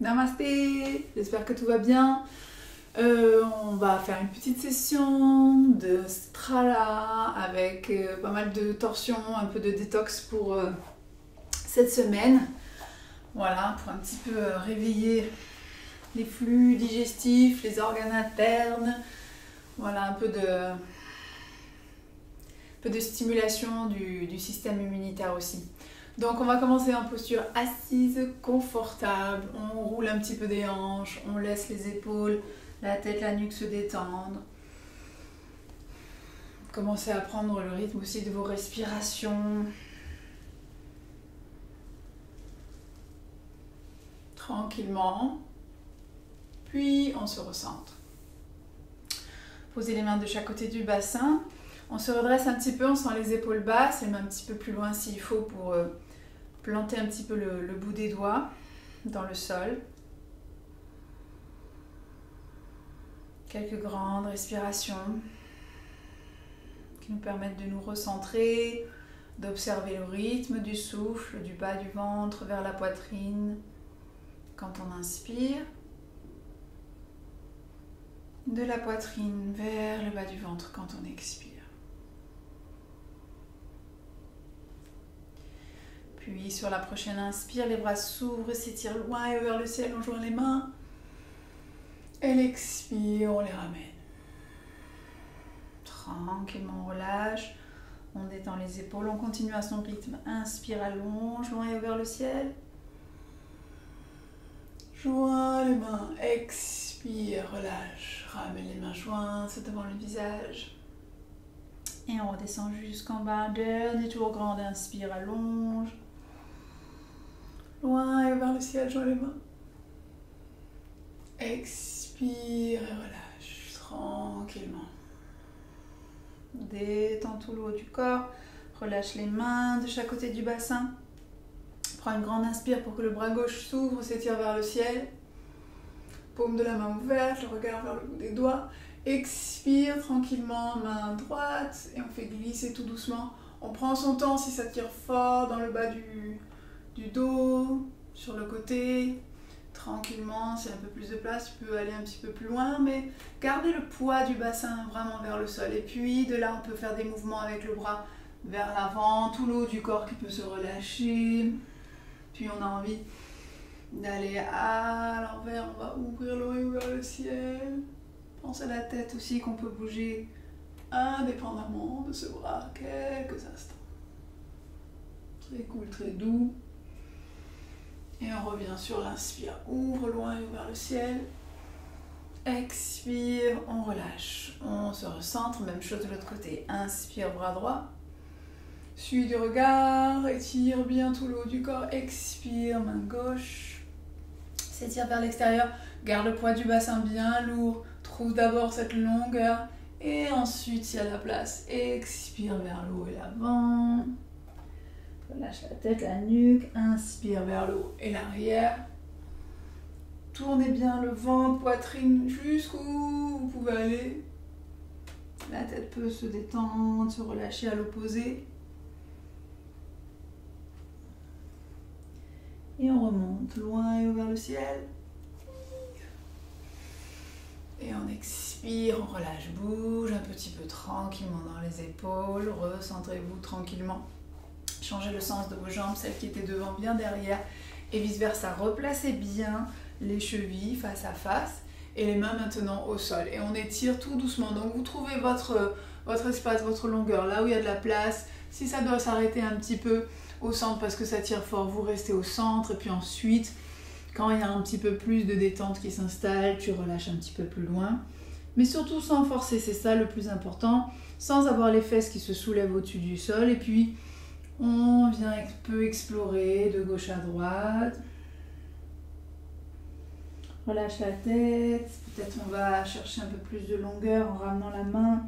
Namasté, j'espère que tout va bien. On va faire une petite session de Strala avec pas mal de torsions, un peu de détox pour cette semaine. Voilà, pour un petit peu réveiller les flux digestifs, les organes internes. Voilà, un peu de stimulation du système immunitaire aussi. Donc on va commencer en posture assise, confortable, on roule un petit peu des hanches, on laisse les épaules, la tête, la nuque se détendre. Commencez à prendre le rythme aussi de vos respirations. Tranquillement. Puis on se recentre. Posez les mains de chaque côté du bassin. On se redresse un petit peu, on sent les épaules basses, les mains un petit peu plus loin s'il faut pour planter un petit peu le bout des doigts dans le sol. Quelques grandes respirations qui nous permettent de nous recentrer, d'observer le rythme du souffle, du bas du ventre vers la poitrine quand on inspire, de la poitrine vers le bas du ventre quand on expire. Puis sur la prochaine inspire, les bras s'ouvrent, s'étirent loin et vers le ciel, on joint les mains. Et l'expire, on les ramène. Tranquillement, on relâche. On détend les épaules, on continue à son rythme. Inspire, allonge, loin et vers le ciel. Joins les mains, expire, relâche. Ramène les mains jointes devant le visage. Et on redescend jusqu'en bas. Dernier tour grand, inspire, allonge. Loin et vers le ciel, joins les mains. Expire et relâche tranquillement. Détends tout le haut du corps. Relâche les mains de chaque côté du bassin. Prends une grande inspire pour que le bras gauche s'ouvre, s'étire vers le ciel. Paume de la main ouverte, le regard vers le bout des doigts. Expire tranquillement, main droite. Et on fait glisser tout doucement. On prend son temps si ça tire fort dans le bas du dos, sur le côté. Tranquillement, s'il y a un peu plus de place, tu peux aller un petit peu plus loin, mais gardez le poids du bassin vraiment vers le sol. Et puis de là, on peut faire des mouvements avec le bras vers l'avant, tout le haut du corps qui peut se relâcher. Puis on a envie d'aller à l'envers, on va ouvrir l'oreille vers le ciel. Pensez à la tête aussi qu'on peut bouger indépendamment de ce bras quelques instants. Très cool, très doux. Et on revient sur l'inspire. Ouvre loin et vers le ciel. Expire, on relâche. On se recentre, même chose de l'autre côté. Inspire, bras droit. Suis du regard, étire bien tout le haut du corps. Expire, main gauche. S'étire vers l'extérieur. Garde le poids du bassin bien lourd. Trouve d'abord cette longueur. Et ensuite, s'il y a la place, expire vers le haut et l'avant. Relâche la tête, la nuque, inspire vers le haut et l'arrière. Tournez bien le ventre, poitrine jusqu'où vous pouvez aller. La tête peut se détendre, se relâcher à l'opposé. Et on remonte loin et vers le ciel. Et on expire, on relâche, bouge un petit peu tranquillement dans les épaules. Recentrez-vous tranquillement. Changez le sens de vos jambes, celles qui étaient devant bien derrière et vice versa. Replacez bien les chevilles face à face et les mains maintenant au sol. Et on étire tout doucement. Donc vous trouvez votre espace, votre longueur, là où il y a de la place. Si ça doit s'arrêter un petit peu au centre parce que ça tire fort, vous restez au centre. Et puis ensuite, quand il y a un petit peu plus de détente qui s'installe, tu relâches un petit peu plus loin. Mais surtout sans forcer, c'est ça le plus important. Sans avoir les fesses qui se soulèvent au-dessus du sol. Et puis on vient un peu explorer de gauche à droite. Relâche la tête. Peut-être on va chercher un peu plus de longueur en ramenant la main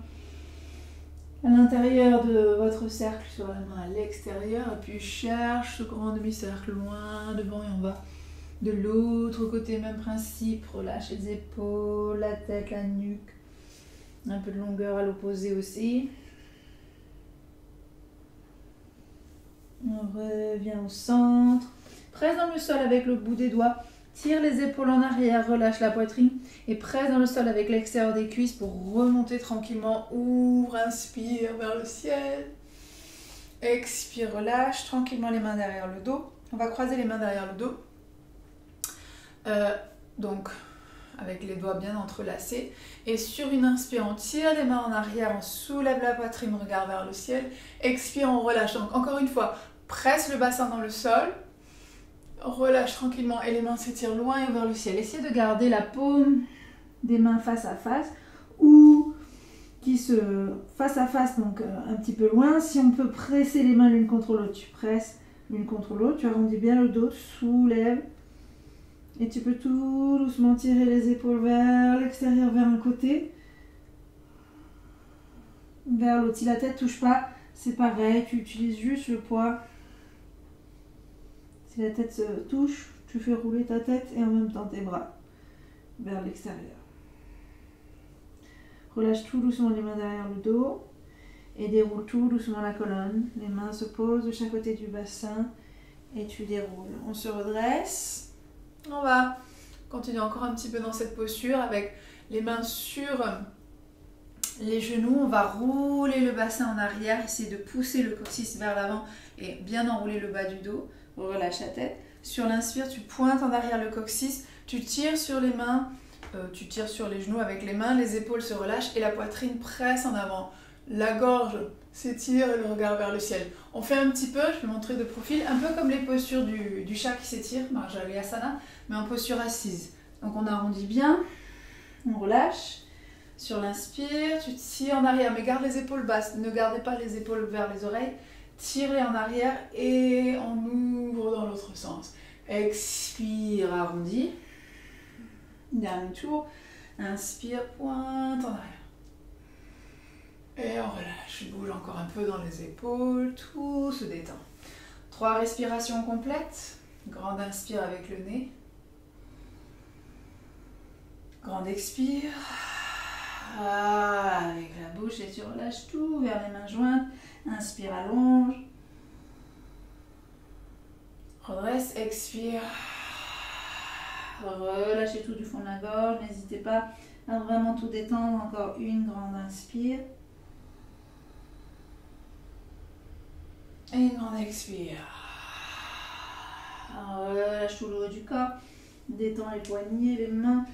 à l'intérieur de votre cercle sur la main à l'extérieur. Et puis cherche ce grand demi-cercle loin devant et on va de l'autre côté. Même principe. Relâche les épaules, la tête, la nuque. Un peu de longueur à l'opposé aussi. On revient au centre. Presse dans le sol avec le bout des doigts. Tire les épaules en arrière, relâche la poitrine et presse dans le sol avec l'extérieur des cuisses pour remonter tranquillement. Ouvre, inspire vers le ciel. Expire, relâche tranquillement les mains derrière le dos. On va croiser les mains derrière le dos. Donc, avec les doigts bien entrelacés. Et sur une inspire, on tire les mains en arrière, on soulève la poitrine, on regarde vers le ciel. Expire, on relâche. Donc, encore une fois, presse le bassin dans le sol. Relâche tranquillement et les mains s'étirent loin et vers le ciel. Essayez de garder la paume des mains face à face ou qui se face à face, donc un petit peu loin. Si on peut presser les mains l'une contre l'autre, tu presses l'une contre l'autre, tu arrondis bien le dos, tu soulèves et tu peux tout doucement tirer les épaules vers l'extérieur, vers un côté, vers l'autre. Si la tête touche pas, c'est pareil, tu utilises juste le poids. Si la tête se touche, tu fais rouler ta tête et en même temps tes bras vers l'extérieur. Relâche tout doucement les mains derrière le dos et déroule tout doucement la colonne. Les mains se posent de chaque côté du bassin et tu déroules. On se redresse. On va continuer encore un petit peu dans cette posture avec les mains sur les genoux. On va rouler le bassin en arrière, essayer de pousser le coccyx vers l'avant et bien enrouler le bas du dos. Relâche la tête. Sur l'inspire, tu pointes en arrière le coccyx, tu tires sur les mains, tu tires sur les genoux avec les mains, les épaules se relâchent et la poitrine presse en avant. La gorge s'étire et le regard vers le ciel. On fait un petit peu, je vais montrer de profil, un peu comme les postures du chat qui s'étire, Marjaryasana, mais en posture assise. Donc on arrondit bien, on relâche. Sur l'inspire, tu tires en arrière, mais garde les épaules basses, ne gardez pas les épaules vers les oreilles. Tirez en arrière et on ouvre dans l'autre sens. Expire, arrondi. Dernier tour. Inspire, pointe en arrière. Et on relâche. Bouge encore un peu dans les épaules. Tout se détend. 3 respirations complètes. Grande inspire avec le nez. Grande expire. Avec la bouche et tu relâches tout vers les mains jointes. Inspire, allonge. Redresse, expire. Relâchez tout du fond de la gorge. N'hésitez pas à vraiment tout détendre. Encore une grande inspire. Et une grande expire. Relâche tout le haut du corps. Détends les poignets, les mains.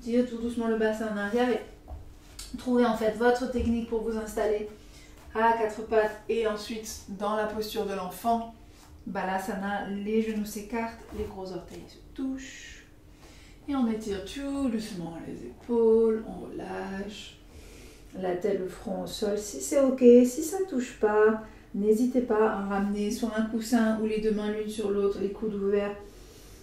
Tirez tout doucement le bassin en arrière et trouvez en fait votre technique pour vous installer à 4 pattes et ensuite dans la posture de l'enfant. Balasana, les genoux s'écartent, les gros orteils se touchent. Et on étire tout doucement les épaules, on relâche. La tête, le front au sol, si c'est ok, si ça ne touche pas, n'hésitez pas à ramener sur un coussin ou les deux mains l'une sur l'autre, les coudes ouverts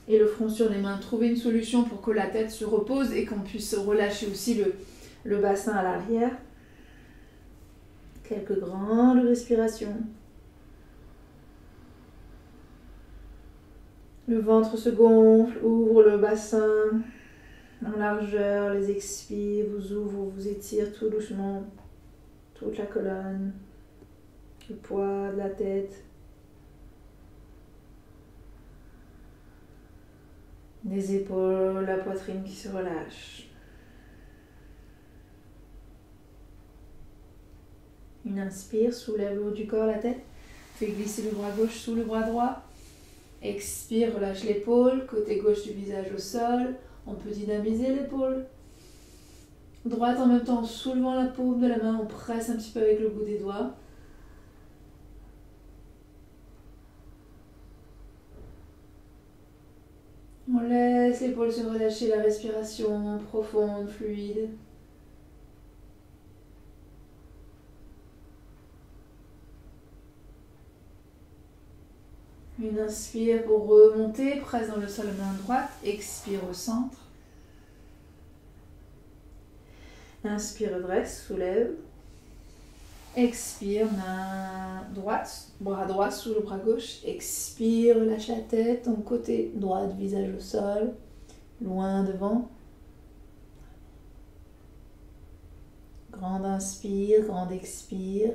et le front sur les mains. Trouvez une solution pour que la tête se repose et qu'on puisse relâcher aussi le bassin à l'arrière. Quelques grandes respirations. Le ventre se gonfle, ouvre le bassin en largeur, les expire, vous ouvre, vous étire tout doucement, toute la colonne, le poids de la tête. Les épaules, la poitrine qui se relâche. Une inspire, soulève le haut du corps, la tête. Fais glisser le bras gauche sous le bras droit. Expire, relâche l'épaule, côté gauche du visage au sol. On peut dynamiser l'épaule droite en même temps en soulevant la paume de la main. On presse un petit peu avec le bout des doigts. On laisse l'épaule se relâcher, la respiration profonde, fluide. Une inspire pour remonter, presse dans le sol, main droite, expire au centre. Inspire, dresse, soulève. Expire, main droite, bras droit sous le bras gauche. Expire, relâche la tête, ton côté droit, visage au sol, loin devant. Grande inspire, grande expire.